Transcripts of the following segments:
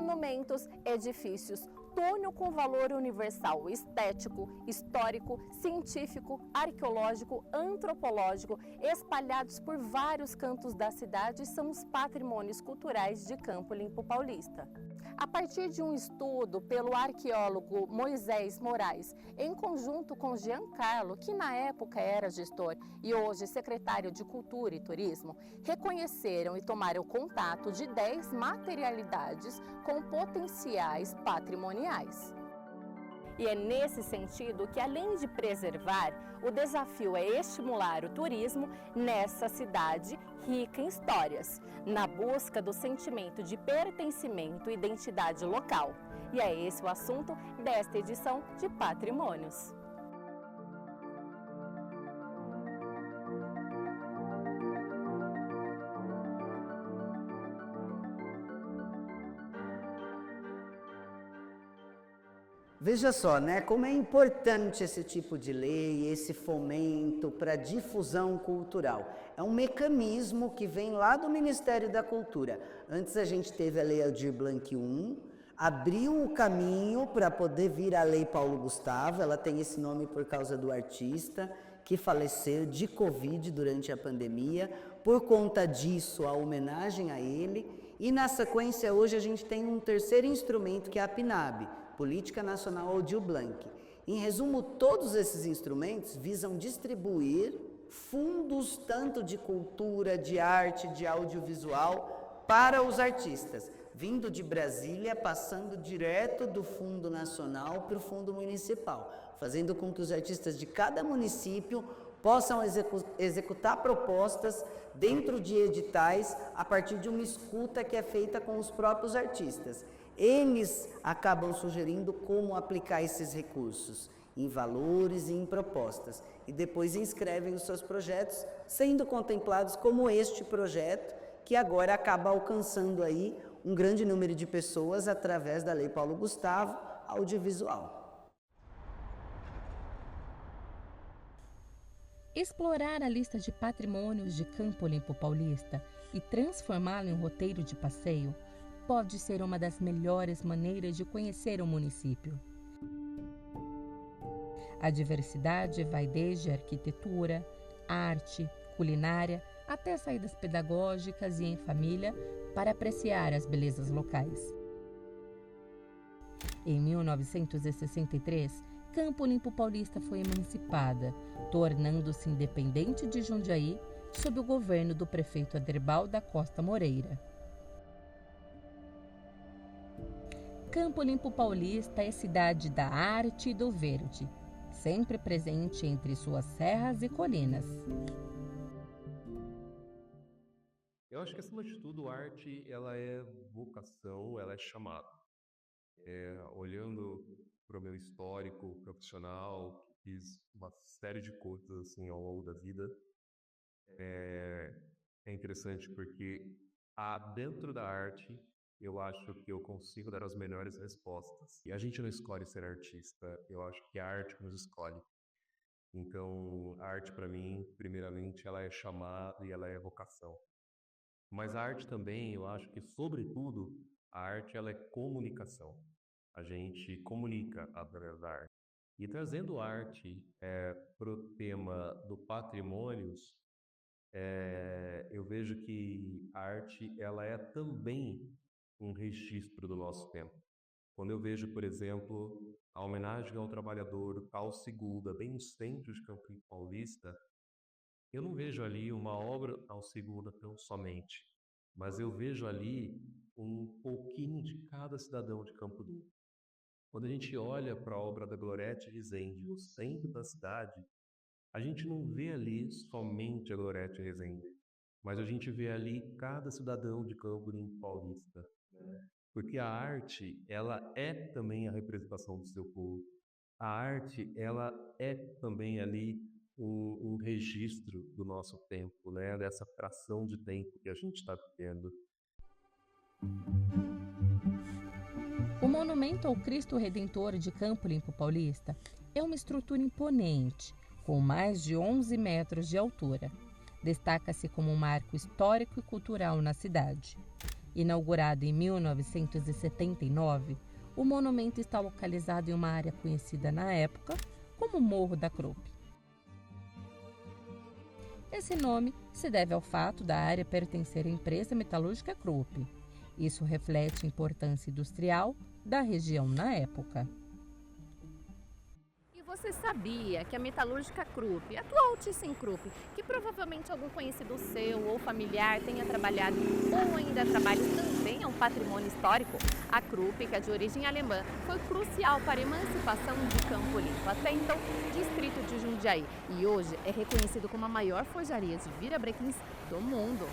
monumentos, edifícios, túnel com valor universal, estético, histórico, científico, arqueológico, antropológico, espalhados por vários cantos da cidade, são os patrimônios culturais de Campo Limpo Paulista. A partir de um estudo pelo arqueólogo Moisés Moraes, em conjunto com Giancarlo, que na época era gestor e hoje secretário de Cultura e Turismo, reconheceram e tomaram contato de 10 materialidades com potenciais patrimoniais. E é nesse sentido que, além de preservar, o desafio é estimular o turismo nessa cidade rica em histórias, na busca do sentimento de pertencimento e identidade local. E é esse o assunto desta edição de Patrimônios. Veja só, né, como é importante esse tipo de lei, esse fomento para difusão cultural. É um mecanismo que vem lá do Ministério da Cultura. Antes a gente teve a Lei Aldir Blanc I, abriu o caminho para poder vir a Lei Paulo Gustavo, ela tem esse nome por causa do artista que faleceu de Covid durante a pandemia. Por conta disso, a homenagem a ele. E na sequência, hoje a gente tem um terceiro instrumento que é a PNAB, Política Nacional Aldir Blanc. Em resumo, todos esses instrumentos visam distribuir fundos tanto de cultura, de arte, de audiovisual para os artistas, vindo de Brasília, passando direto do Fundo Nacional para o Fundo Municipal, fazendo com que os artistas de cada município possam executar propostas dentro de editais a partir de uma escuta que é feita com os próprios artistas. Eles acabam sugerindo como aplicar esses recursos em valores e em propostas, e depois inscrevem os seus projetos, sendo contemplados como este projeto, que agora acaba alcançando aí um grande número de pessoas através da Lei Paulo Gustavo audiovisual. Explorar a lista de patrimônios de Campo Limpo Paulista e transformá-lo em roteiro de passeio pode ser uma das melhores maneiras de conhecer o município. A diversidade vai desde arquitetura, arte, culinária, até saídas pedagógicas e em família para apreciar as belezas locais. Em 1963, Campo Limpo Paulista foi emancipada, tornando-se independente de Jundiaí sob o governo do prefeito Aderbal da Costa Moreira. Campo Limpo Paulista é cidade da arte e do verde, sempre presente entre suas serras e colinas. Eu acho que, acima de tudo, a arte ela é vocação, ela é chamado. Olhando para o meu histórico profissional, fiz uma série de coisas assim, ao longo da vida. É interessante porque dentro da arte eu acho que eu consigo dar as melhores respostas. E a gente não escolhe ser artista, eu acho que a arte nos escolhe. Então, a arte para mim, primeiramente, ela é chamada e ela é vocação. Mas a arte também, eu acho que, sobretudo, a arte ela é comunicação. A gente comunica através da arte. E trazendo arte para o tema do patrimônios, eu vejo que a arte ela é também um registro do nosso tempo. Quando eu vejo, por exemplo, a homenagem ao trabalhador Carl Segunda, bem no centro de Campo Limpo Paulista, eu não vejo ali uma obra ao Segunda tão somente, mas eu vejo ali um pouquinho de cada cidadão de Campo Limpo. Quando a gente olha para a obra da Glorete Rezende, no centro da cidade, a gente não vê ali somente a Glorete Rezende, mas a gente vê ali cada cidadão de Campo Limpo Paulista. Porque a arte, ela é também a representação do seu povo. A arte, ela é também ali um registro do nosso tempo, né? Dessa fração de tempo que a gente está vivendo. O monumento ao Cristo Redentor de Campo Limpo Paulista é uma estrutura imponente, com mais de 11 metros de altura. Destaca-se como um marco histórico e cultural na cidade. Inaugurado em 1979, o monumento está localizado em uma área conhecida na época como Morro da Krupp. Esse nome se deve ao fato da área pertencer à empresa metalúrgica Krupp. Isso reflete a importância industrial da região na época. Você sabia que a metalúrgica Krupp, atual ThyssenKrupp, que provavelmente algum conhecido seu ou familiar tenha trabalhado ou ainda trabalha também é um patrimônio histórico? A Krupp, que é de origem alemã, foi crucial para a emancipação de Campo Limpo, até então distrito de Jundiaí, e hoje é reconhecido como a maior forjaria de virabrequins do mundo.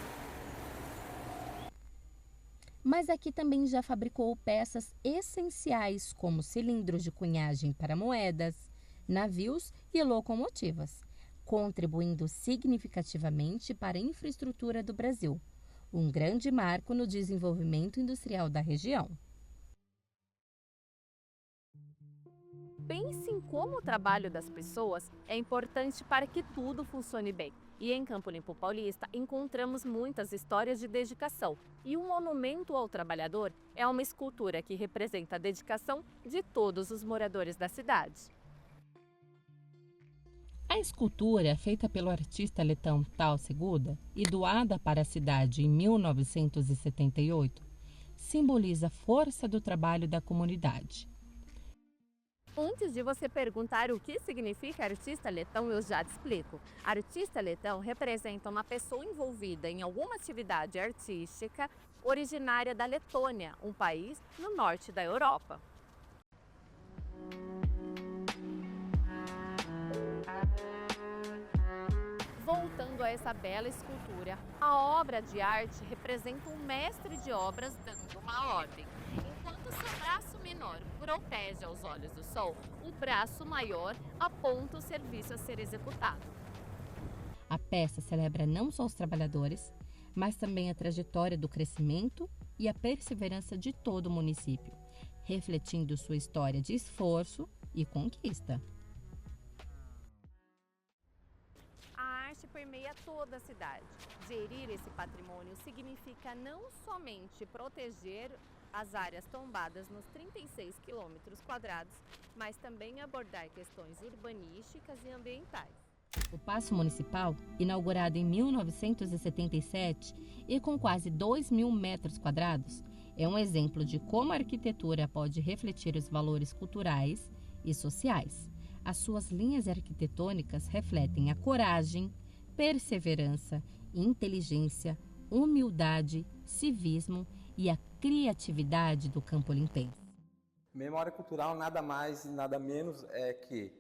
Mas aqui também já fabricou peças essenciais como cilindros de cunhagem para moedas, navios e locomotivas, contribuindo significativamente para a infraestrutura do Brasil, um grande marco no desenvolvimento industrial da região. Pense em como o trabalho das pessoas é importante para que tudo funcione bem. E em Campo Limpo Paulista encontramos muitas histórias de dedicação. E o Monumento ao Trabalhador é uma escultura que representa a dedicação de todos os moradores da cidade. A escultura, feita pelo artista letão Tal Seguda e doada para a cidade em 1978, simboliza a força do trabalho da comunidade. Antes de você perguntar o que significa artista letão, eu já te explico. Artista letão representa uma pessoa envolvida em alguma atividade artística originária da Letônia, um país no norte da Europa. Voltando a essa bela escultura, a obra de arte representa um mestre de obras dando uma ordem. Enquanto seu braço menor protege aos olhos do sol, o braço maior aponta o serviço a ser executado. A peça celebra não só os trabalhadores, mas também a trajetória do crescimento e a perseverança de todo o município, refletindo sua história de esforço e conquista. A arte permeia toda a cidade. Gerir esse patrimônio significa não somente proteger as áreas tombadas nos 36 quilômetros quadrados, mas também abordar questões urbanísticas e ambientais. O Paço Municipal, inaugurado em 1977 e com quase 2.000 metros quadrados, é um exemplo de como a arquitetura pode refletir os valores culturais e sociais. As suas linhas arquitetônicas refletem a coragem, perseverança, inteligência, humildade, civismo e a criatividade do campo limpense. Memória cultural nada mais e nada menos é que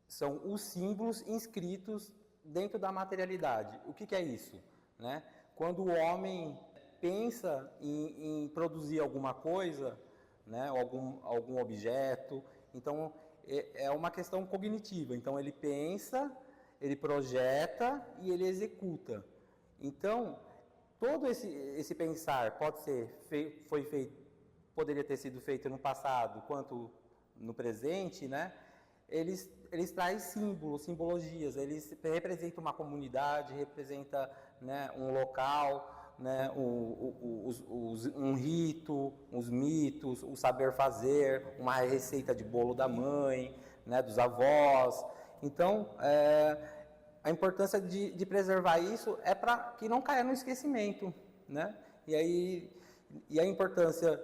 são os símbolos inscritos dentro da materialidade. O que é isso? Né? Quando o homem pensa em produzir alguma coisa, né, algum objeto, então é uma questão cognitiva. Então ele pensa, ele projeta e ele executa. Então todo esse pensar poderia ter sido feito no passado quanto no presente, né? Eles trazem símbolos, simbologias, eles representam uma comunidade, representa, né, um local, né, um rito, os mitos, o saber fazer, uma receita de bolo da mãe, né, dos avós. Então, a importância de preservar isso é para que não caia no esquecimento, né? E a importância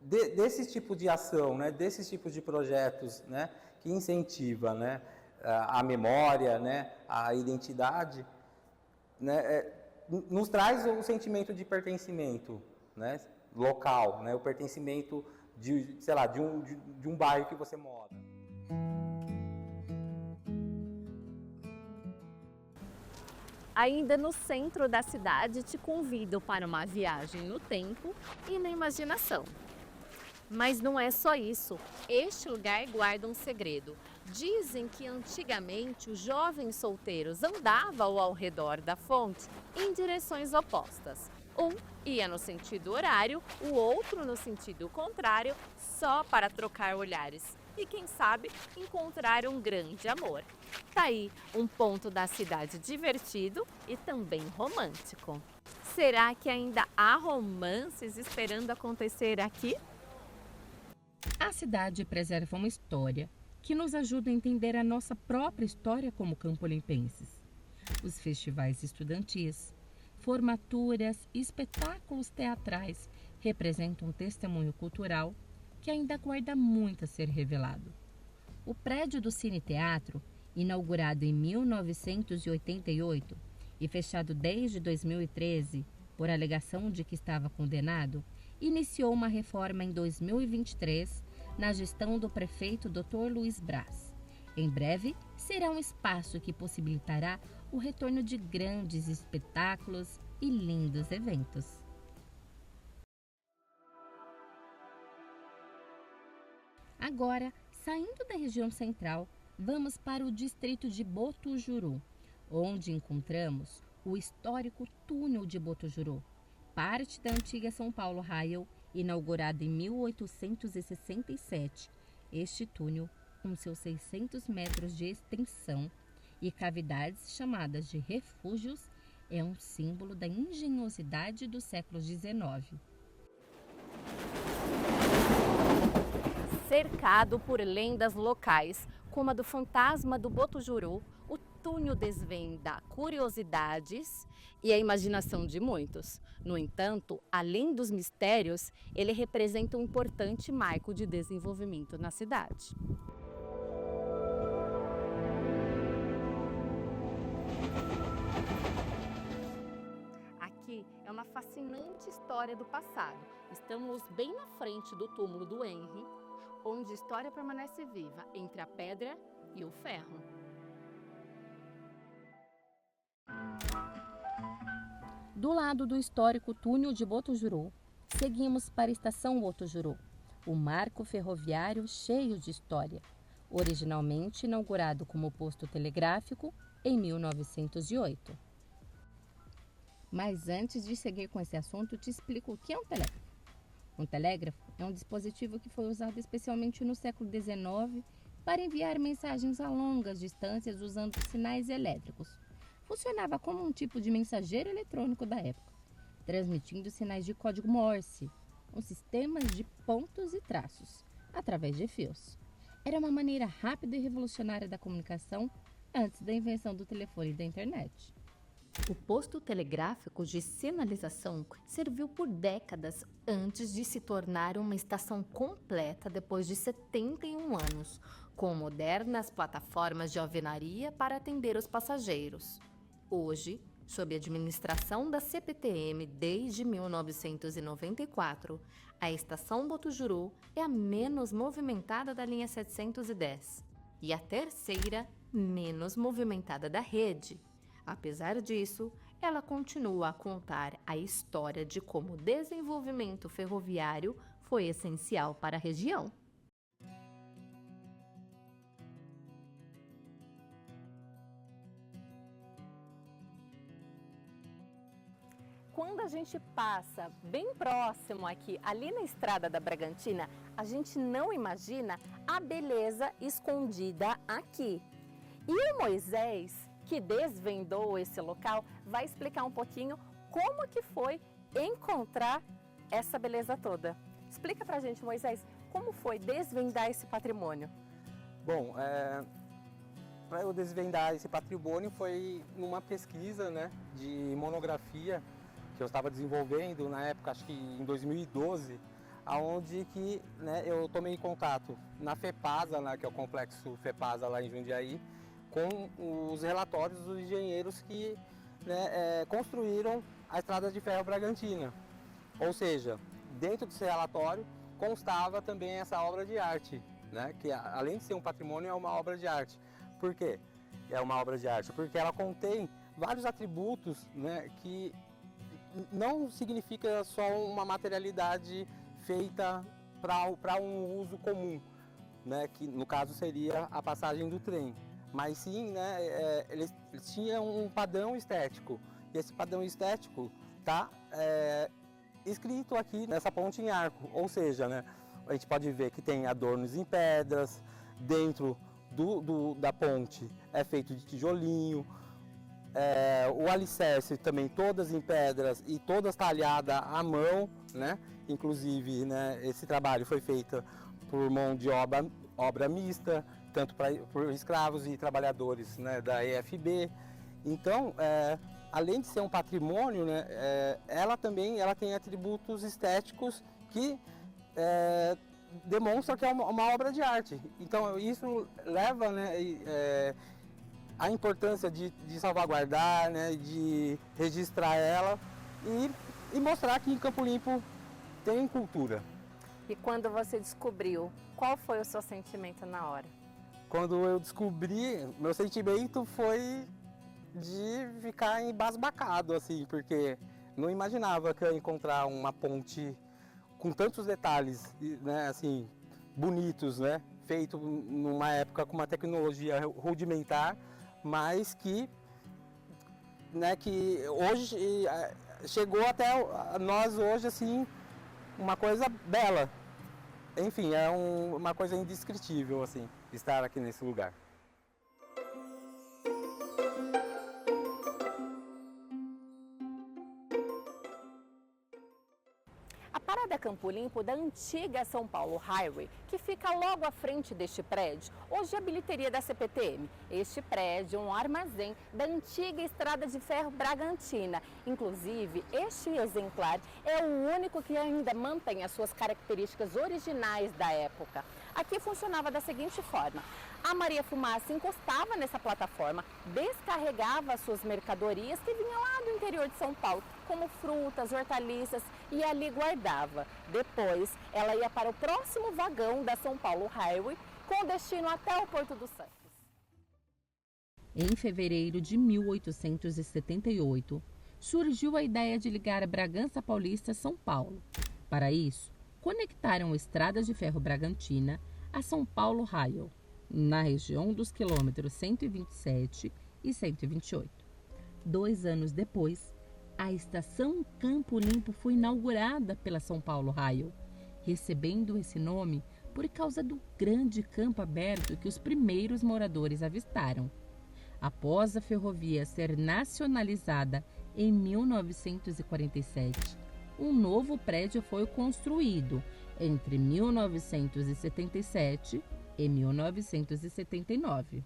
desse tipo de ação, né, desses tipos de projetos, né, que incentiva, né, a memória, né, a identidade, né, nos traz o sentimento de pertencimento, né, local, né, o pertencimento de um bairro que você mora. Ainda no centro da cidade, te convido para uma viagem no tempo e na imaginação. Mas não é só isso. Este lugar guarda um segredo. Dizem que antigamente os jovens solteiros andavam ao redor da fonte em direções opostas. Um ia no sentido horário, o outro no sentido contrário, só para trocar olhares. E quem sabe, encontrar um grande amor. Tá aí um ponto da cidade divertido e também romântico. Será que ainda há romances esperando acontecer aqui? A cidade preserva uma história que nos ajuda a entender a nossa própria história como campolimpenses. Os festivais estudantis, formaturas e espetáculos teatrais representam um testemunho cultural que ainda guarda muito a ser revelado. O prédio do Cine Teatro, inaugurado em 1988 e fechado desde 2013 por alegação de que estava condenado, iniciou uma reforma em 2023 na gestão do prefeito Dr. Luiz Braz. Em breve, será um espaço que possibilitará o retorno de grandes espetáculos e lindos eventos. Agora, saindo da região central, vamos para o distrito de Botujuru, onde encontramos o histórico túnel de Botujuru, parte da antiga São Paulo Rail, inaugurado em 1867. Este túnel, com seus 600 metros de extensão e cavidades chamadas de refúgios, é um símbolo da engenhosidade do século XIX. Cercado por lendas locais, como a do fantasma do Botujuru, o túnel desvenda curiosidades e a imaginação de muitos. No entanto, além dos mistérios, ele representa um importante marco de desenvolvimento na cidade. Aqui é uma fascinante história do passado. Estamos bem na frente do túmulo do Henry, onde a história permanece viva entre a pedra e o ferro. Do lado do histórico túnel de Botujuru, seguimos para a estação Botujuru, o marco ferroviário cheio de história, originalmente inaugurado como posto telegráfico em 1908. Mas antes de seguir com esse assunto, te explico o que é um telégrafo. Um telégrafo é um dispositivo que foi usado especialmente no século XIX para enviar mensagens a longas distâncias usando sinais elétricos. Funcionava como um tipo de mensageiro eletrônico da época, transmitindo sinais de código Morse, um sistema de pontos e traços, através de fios. Era uma maneira rápida e revolucionária da comunicação antes da invenção do telefone e da internet. O posto telegráfico de sinalização serviu por décadas antes de se tornar uma estação completa depois de 71 anos, com modernas plataformas de alvenaria para atender os passageiros. Hoje, sob a administração da CPTM desde 1994, a estação Botujuru é a menos movimentada da linha 710 e a terceira menos movimentada da rede. Apesar disso, ela continua a contar a história de como o desenvolvimento ferroviário foi essencial para a região. Quando a gente passa bem próximo aqui, ali na Estrada da Bragantina, a gente não imagina a beleza escondida aqui. E o Moisés, que desvendou esse local, vai explicar um pouquinho como que foi encontrar essa beleza toda. Explica pra gente, Moisés, como foi desvendar esse patrimônio? Bom, para eu desvendar esse patrimônio foi numa pesquisa, né, de monografia que eu estava desenvolvendo na época, acho que em 2012, aonde que, né, eu tomei contato na FEPASA, né, que é o complexo FEPASA lá em Jundiaí, com os relatórios dos engenheiros que, né, construíram a Estrada de Ferro Bragantina. Ou seja, dentro desse relatório constava também essa obra de arte, né, que além de ser um patrimônio é uma obra de arte. Por quê? É uma obra de arte porque ela contém vários atributos, né, que não significa só uma materialidade feita para um uso comum, né, que no caso seria a passagem do trem, mas sim, né, eles tinham um padrão estético, e esse padrão estético está escrito aqui nessa ponte em arco, ou seja, né, a gente pode ver que tem adornos em pedras, dentro da ponte é feito de tijolinho, O alicerce também todas em pedras e todas talhadas à mão, né? Inclusive, né, esse trabalho foi feito por mão de obra mista, tanto por escravos e trabalhadores, né, da EFB. Então, além de ser um patrimônio, né, ela tem atributos estéticos que demonstram que é uma obra de arte. Então, isso leva, né, a importância de salvaguardar, né, de registrar ela e mostrar que em Campo Limpo tem cultura. E quando você descobriu, qual foi o seu sentimento na hora? Quando eu descobri, meu sentimento foi de ficar embasbacado, assim, porque não imaginava que eu ia encontrar uma ponte com tantos detalhes, né, assim, bonitos, né, feito numa época com uma tecnologia rudimentar, mas que, né, que hoje chegou até nós hoje, assim, uma coisa bela. Enfim, é uma coisa indescritível, assim, estar aqui nesse lugar. A Parada Campo Limpo da antiga São Paulo Highway, que fica logo à frente deste prédio, hoje é a bilheteria da CPTM. Este prédio é um armazém da antiga Estrada de Ferro Bragantina. Inclusive, este exemplar é o único que ainda mantém as suas características originais da época. Aqui funcionava da seguinte forma: a Maria Fumaça encostava nessa plataforma, descarregava suas mercadorias que vinham lá do interior de São Paulo, como frutas, hortaliças, e ali guardava. Depois, ela ia para o próximo vagão da São Paulo Highway, com destino até o Porto do Santos. Em fevereiro de 1878, surgiu a ideia de ligar Bragança Paulista a São Paulo. Para isso, conectaram a Estrada de Ferro Bragantina a São Paulo Highway, na região dos quilômetros 127 e 128. 2 anos depois, a estação Campo Limpo foi inaugurada pela São Paulo Highway, recebendo esse nome por causa do grande campo aberto que os primeiros moradores avistaram. Após a ferrovia ser nacionalizada em 1947, um novo prédio foi construído entre 1977 e 1979.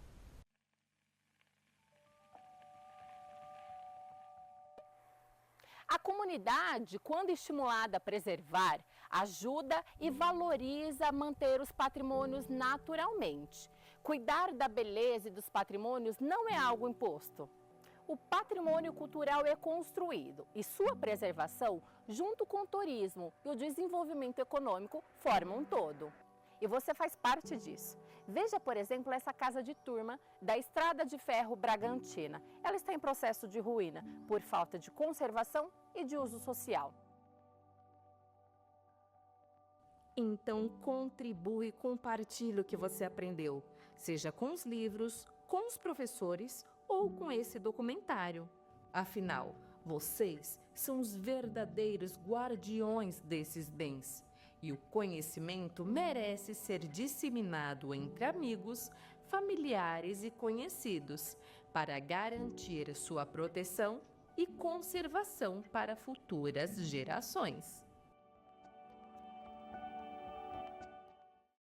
A comunidade, quando estimulada a preservar, ajuda e valoriza a manter os patrimônios naturalmente. Cuidar da beleza e dos patrimônios não é algo imposto. O patrimônio cultural é construído e sua preservação, junto com o turismo e o desenvolvimento econômico, formam um todo. E você faz parte disso. Veja, por exemplo, essa casa de turma da Estrada de Ferro Bragantina. Ela está em processo de ruína por falta de conservação e de uso social. Então, contribua e compartilhe o que você aprendeu, seja com os livros, com os professores ou com esse documentário. Afinal, vocês são os verdadeiros guardiões desses bens. E o conhecimento merece ser disseminado entre amigos, familiares e conhecidos para garantir sua proteção e conservação para futuras gerações.